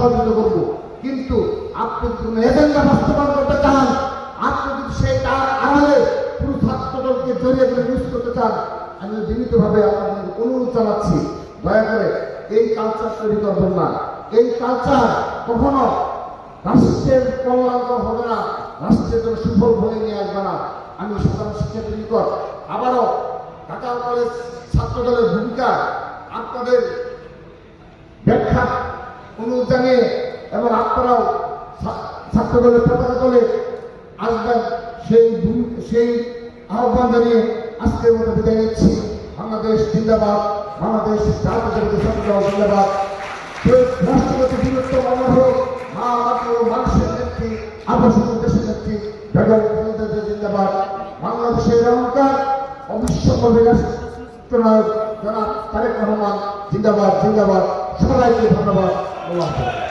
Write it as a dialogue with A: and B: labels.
A: সহযোগিতা করবো। কিন্তু আপনি কোনো এজেন্ডা বাস্তবায়ন করতে চান, আপনি যদি সেই তার আড়ালে পুরো ছাত্রদলকে জড়িয়ে করে ইউজ করতে চান, আমি বিনীতভাবে আপনাদের অনুরোধ জানাচ্ছি, দয়া করে এই কালচার তৈরি করবেন না। এই কালচার কখনো রাষ্ট্রের কল্যাণকর হবে না, রাষ্ট্রের জন্য সুফল বয়ে নিয়ে আসবে না। আমি সাধারণ শিক্ষার্থী নিকট আবারও ঢাকা কলেজ ছাত্রদলের ভূমিকা আপনাদের ব্যাখ্যা অনুরোধ জানিয়ে এবং আপনারাও ছাত্রদলের পতাকা তলে আসবেন সেই আহ্বান জানিয়ে আজকের মতো বিদায় নিচ্ছি। বাংলাদেশ জিন্দাবাদ, বাংলাদেশ জাতীয়তাবাদী ছাত্রদল জিন্দাবাদ। রাষ্ট্রপতি বীরত্ব মামলা হোক, মা মাত্র মানুষের নেত্রী, আবাসন দেশের নেত্রী বেগম খালেদা জিয়া জিন্দাবাদ। বাংলাদেশের অহংকার অবিশ্বাস্যভাবে রাষ্ট্রনায়ক জনাব তারেক রহমান জিন্দাবাদ জিন্দাবাদ। সবাইকে ধন্যবাদ। আল্লাহ হাফেজ।